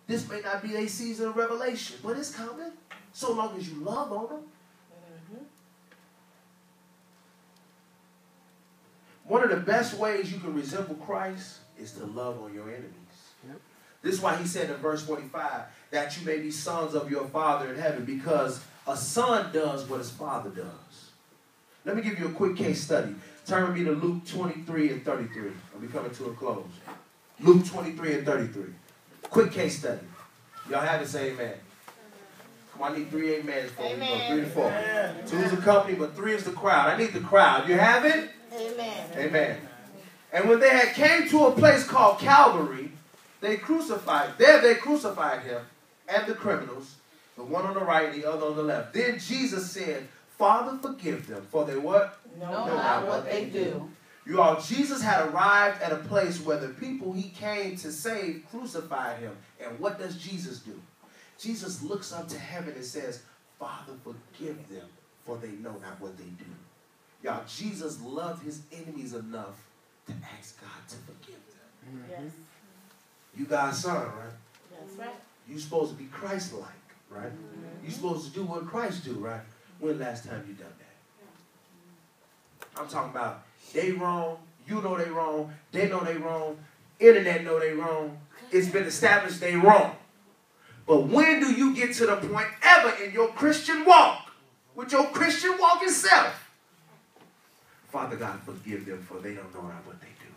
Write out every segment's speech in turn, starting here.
This may not be a season of revelation, but it's coming. So long as you love on them. One of the best ways you can resemble Christ is to love on your enemies. Yep. This is why he said in verse 45 that you may be sons of your Father in heaven, because a son does what his father does. Let me give you a quick case study. Turn with me to Luke 23 and 33. I'll be coming to a close. Luke 23 and 33. Quick case study. Y'all have it, say amen. Come on, I need 3 amens for me. 3 to 4. Amen. 2 is the company, but 3 is the crowd. I need the crowd. You have it? Amen. Amen. And when they had came to a place called Calvary, they crucified him and the criminals, the one on the right and the other on the left. Then Jesus said, Father, forgive them, for they what? Know not what they do. You all, Jesus had arrived at a place where the people he came to save crucified him. And what does Jesus do? Jesus looks up to heaven and says, Father, forgive them, for they know not what they do. Y'all, Jesus loved his enemies enough to ask God to forgive them. Yes. You God's son, right? That's right. You're supposed to be Christ-like, right? You're supposed to do what Christ do, right? When last time you done that? I'm talking about they wrong, you know they wrong, they know they wrong, internet know they wrong. It's been established they wrong. But when do you get to the point ever in your Christian walk, with your Christian walking self? Father God, forgive them, for they don't know what they do.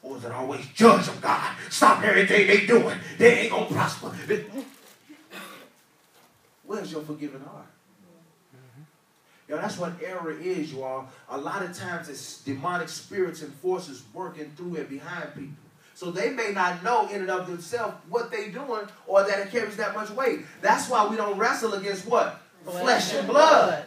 Or is it always judge them, God? Stop everything they doing. They ain't going to prosper. Where's your forgiving heart? Yo, that's what error is, you all. A lot of times it's demonic spirits and forces working through and behind people. So they may not know in and of themselves what they're doing or that it carries that much weight. That's why we don't wrestle against what? Flesh and blood.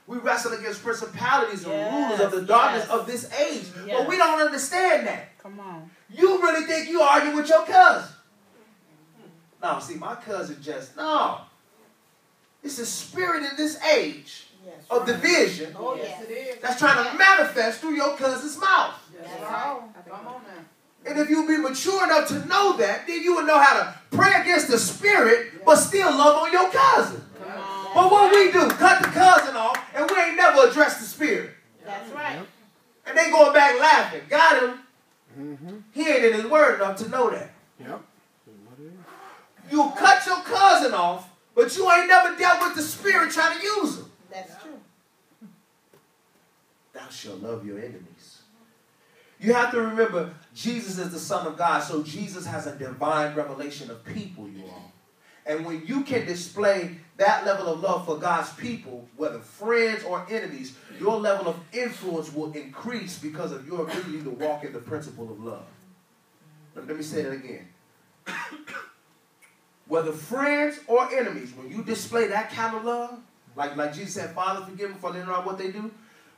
We wrestle against principalities and rulers of the darkness of this age. But we don't understand that. Come on. You really think you argue with your cousin. No, see, my cousin just, no. It's a spirit in this age of division that's trying to manifest through your cousin's mouth. That's right. Come on now. And if you be mature enough to know that, then you will know how to pray against the spirit, but still love on your cousin. But what we do, cut the cousin off, and we ain't never addressed the spirit. That's right. And they going back laughing. Got him. He ain't in his word enough to know that. Yep. You cut your cousin off, but you ain't never dealt with the spirit trying to use him. That's true. Thou shalt love your enemies. You have to remember, Jesus is the Son of God, so Jesus has a divine revelation of people, you all. And when you can display that level of love for God's people, whether friends or enemies, your level of influence will increase because of your ability to walk in the principle of love. Let me say that again. Whether friends or enemies, when you display that kind of love, like Jesus said, Father, forgive them for they know not what they do,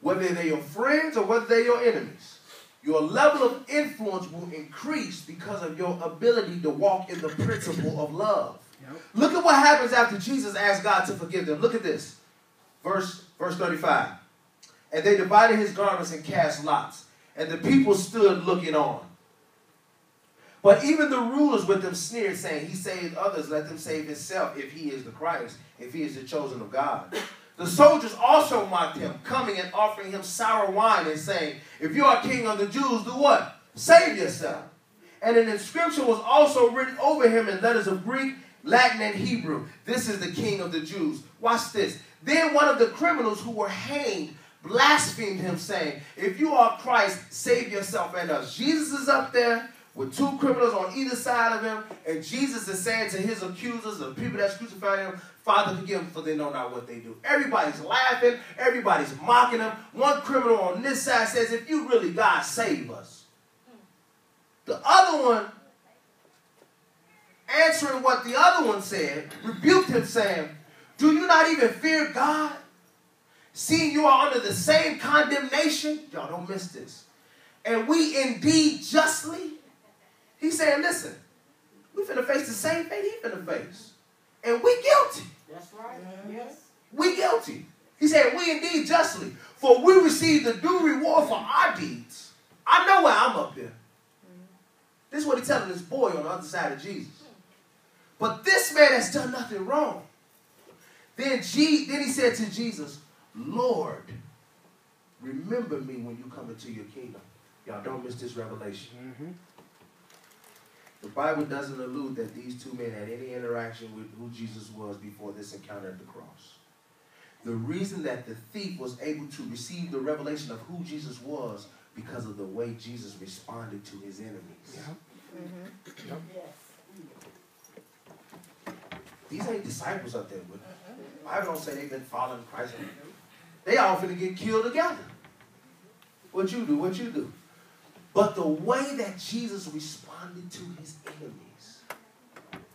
whether they're your friends or whether they're your enemies, your level of influence will increase because of your ability to walk in the principle of love. Yep. Look at what happens after Jesus asked God to forgive them. Look at this. Verse 35. And they divided his garments and cast lots, and the people stood looking on. But even the rulers with them sneered, saying, He saved others, let them save himself, if he is the Christ, if he is the chosen of God. The soldiers also mocked him, coming and offering him sour wine and saying, If you are king of the Jews, do what? Save yourself. And an inscription was also written over him in letters of Greek, Latin, and Hebrew. This is the king of the Jews. Watch this. Then one of the criminals who were hanged blasphemed him, saying, If you are Christ, save yourself and us. Jesus is up there with 2 criminals on either side of him, and Jesus is saying to his accusers, the people that's crucifying him, Father, forgive them, for they know not what they do. Everybody's laughing. Everybody's mocking him. One criminal on this side says, If you really God, save us. The other one, answering what the other one said, rebuked him, saying, Do you not even fear God? Seeing you are under the same condemnation. Y'all don't miss this. And we indeed justly. He's saying, listen, we finna face the same fate he finna face. And we guilty. That's right. Yes. We guilty. He said, we indeed justly. For we receive the due reward for our deeds. I know why I'm up here. This is what he's telling this boy on the other side of Jesus. But this man has done nothing wrong. Then he said to Jesus, Lord, remember me when you come into your kingdom. Y'all don't miss this revelation. Mm-hmm. The Bible doesn't allude that these two men had any interaction with who Jesus was before this encounter at the cross. The reason that the thief was able to receive the revelation of who Jesus was because of the way Jesus responded to his enemies. Yep. Mm-hmm. Yep. Yes. These ain't disciples up there with him. The Bible don't say they've been following Christ. They all finna get killed together. What you do, what you do. But the way that Jesus responded to his enemies,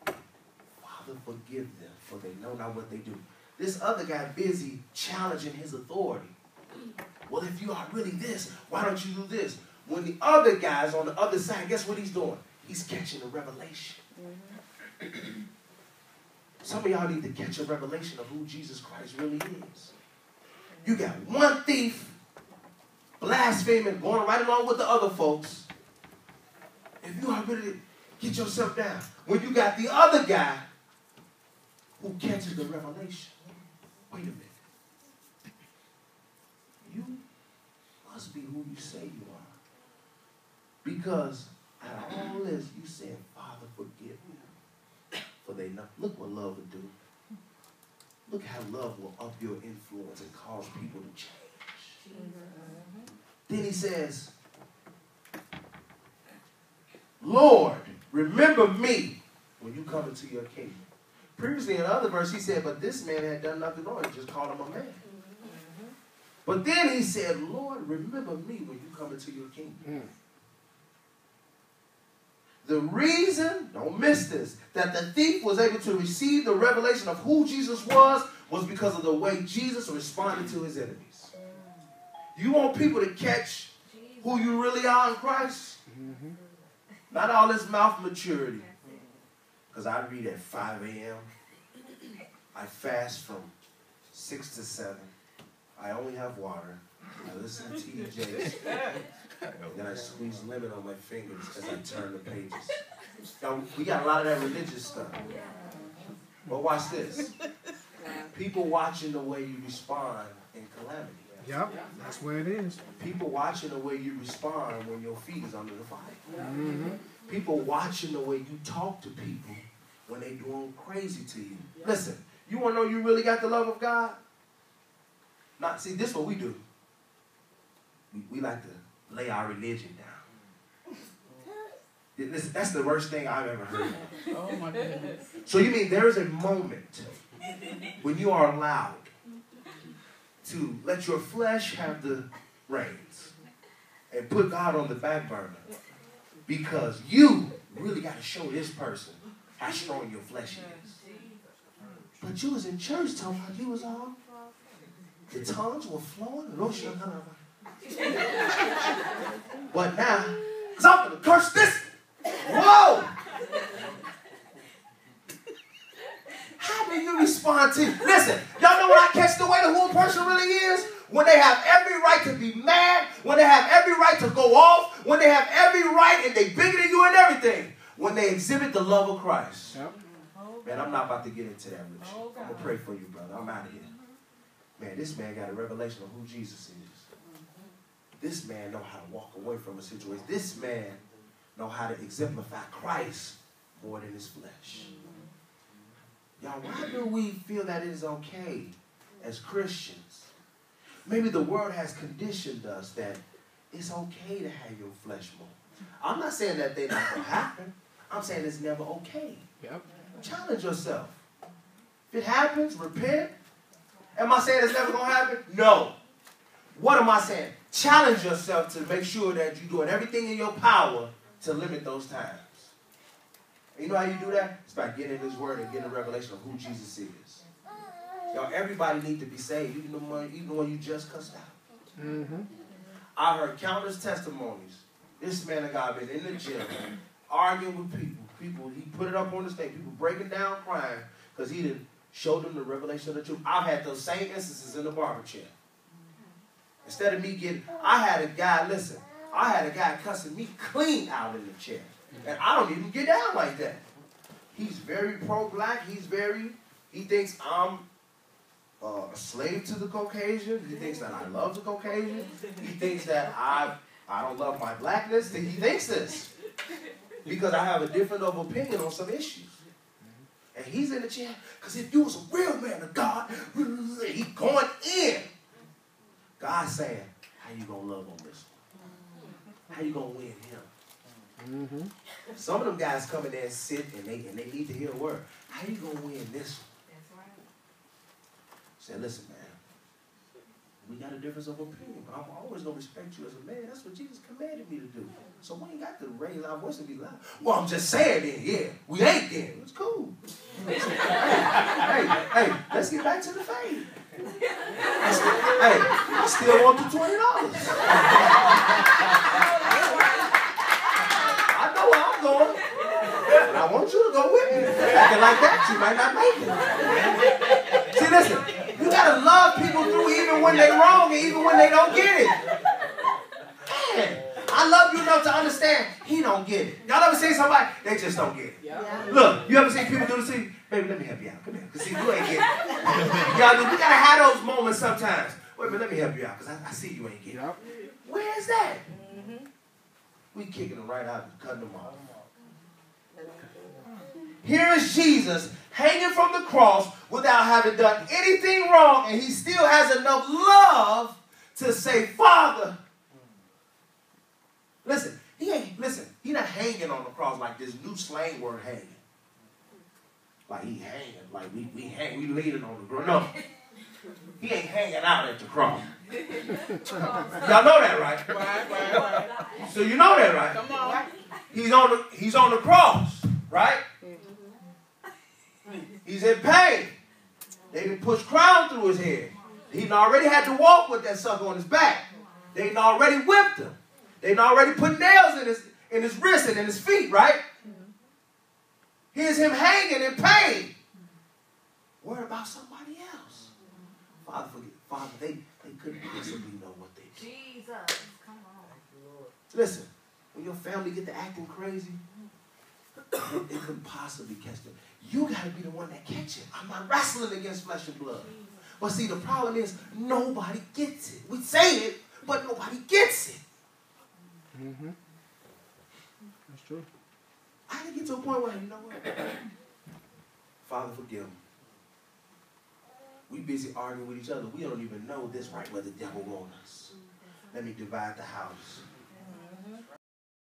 Father, forgive them, for they know not what they do. This other guy busy challenging his authority. Well, if you are really this, why don't you do this? When the other guy's on the other side, guess what he's doing? He's catching a revelation. Mm-hmm. Some of y'all need to catch a revelation of who Jesus Christ really is. You got one thief blaspheming, going right along with the other folks. If you are ready to get yourself down, when you got the other guy who catches the revelation, wait a minute. You must be who you say you are. Because out of all this, you said, Father, forgive me. For they know. Look what love will do. Look how love will up your influence and cause people to change. Mm-hmm. Then he says, Lord, remember me when you come into your kingdom. Previously in another verse, he said, but this man had done nothing wrong. He just called him a man. Mm-hmm. But then he said, Lord, remember me when you come into your kingdom. Mm. The reason, don't miss this, that the thief was able to receive the revelation of who Jesus was because of the way Jesus responded to his enemies. You want people to catch who you really are in Christ? Mm-hmm. Not all this mouth maturity. Because I read at 5 a.m. I fast from 6 to 7. I only have water. I listen to TJs. And then I squeeze lemon on my fingers as I turn the pages. Now, we got a lot of that religious stuff. But watch this. People watching the way you respond in calamity. Yep, that's where it is. People watching the way you respond when your feet is under the fire. Mm-hmm. People watching the way you talk to people when they doing crazy to you. Listen, you want to know you really got the love of God? Not see, this is what we do. We like to lay our religion down. That's the worst thing I've ever heard. Oh my goodness. So you mean there is a moment when you are allowed to let your flesh have the reins and put God on the back burner because you really got to show this person how strong your flesh is. But you was in church talking about you was all, the tongues were flowing. But now, because I'm going to curse this. Whoa! How do you respond to? Listen, y'all know when I catch the way to who a person really is? When they have every right to be mad, when they have every right to go off, when they have every right and they bigger than you and everything, when they exhibit the love of Christ. Yep. Man, I'm not about to get into that with you. I'm going to pray for you, brother. I'm out of here. Man, this man got a revelation of who Jesus is. This man know how to walk away from a situation. This man know how to exemplify Christ more than his flesh. Y'all, why do we feel that it is okay as Christians? Maybe the world has conditioned us that it's okay to have your flesh move. I'm not saying that they're not going to happen. I'm saying it's never okay. Yep. Challenge yourself. If it happens, repent. Am I saying it's never going to happen? No. What am I saying? Challenge yourself to make sure that you're doing everything in your power to limit those times. And you know how you do that? It's by getting in His Word and getting a revelation of who Jesus is. Y'all, everybody needs to be saved, even the one you just cussed out. Mm-hmm. I heard countless testimonies. This man of God been in the gym arguing with people. He put it up on the stage. People breaking down, crying because he didn't show them the revelation of the truth. I've had those same instances in the barber chair. Instead of me I had a guy cussing me clean out in the chair. And I don't even get down like that. He's very pro-black. He thinks I'm a slave to the Caucasian. He thinks that I love the Caucasian. He thinks that I don't love my blackness. He thinks this because I have a different of opinion on some issues. And he's in the chair because if you was a real man of God, he going in. God's saying, how you going to love on this one? How you going to win him? Mm-hmm. Some of them guys come in there and sit and they need to hear a word. How you going to win this one? That's right. Say, listen, man, we got a difference of opinion, but I'm always going to respect you as a man. That's what Jesus commanded me to do. So we ain't got to raise our voice and be loud. Well, I'm just saying then, yeah, we ain't then. It's cool. hey, let's get back to the faith. I still want the $20. I know where I'm going, but I want you to go with me. Acting like that, you might not make it. See, listen, you gotta love people through even when they're wrong and even when they don't get it. Man, I love you enough to understand he don't get it. Y'all ever seen somebody, they just don't get it? Yeah. Look, you ever seen people do this? Baby, let me help you out. Come here. Because see, you ain't getting it. Y'all, we gotta have those moments sometimes. Wait a minute, let me help you out. Because I see you ain't getting it. Where's that? Mm-hmm. We kicking them right out and cutting them off. Here is Jesus hanging from the cross without having done anything wrong, and he still has enough love to say, Father. Listen, he not hanging on the cross like this new slang word hanging. Like he hanging, like we leaning on the ground. No. He ain't hanging out at the cross. Y'all know that, right? Right. So you know that, right? Come on. He's on the cross, right? He's in pain. They done pushed crown through his head. He already had to walk with that sucker on his back. They done already whipped him. They done already put nails in his wrist and in his feet, right? Here's him hanging in pain. Worry about somebody else. Father, forgive. Father, they couldn't possibly know what they did. Jesus, come on. Listen, when your family get to acting crazy, it couldn't possibly catch them. You got to be the one that catch it. I'm not wrestling against flesh and blood. But see, the problem is nobody gets it. We say it, but nobody gets it. Mm-hmm. That's true. I had to get to a point where, you know what? Father, forgive me. We busy arguing with each other. We don't even know this right where the devil wants us. Let me divide the house.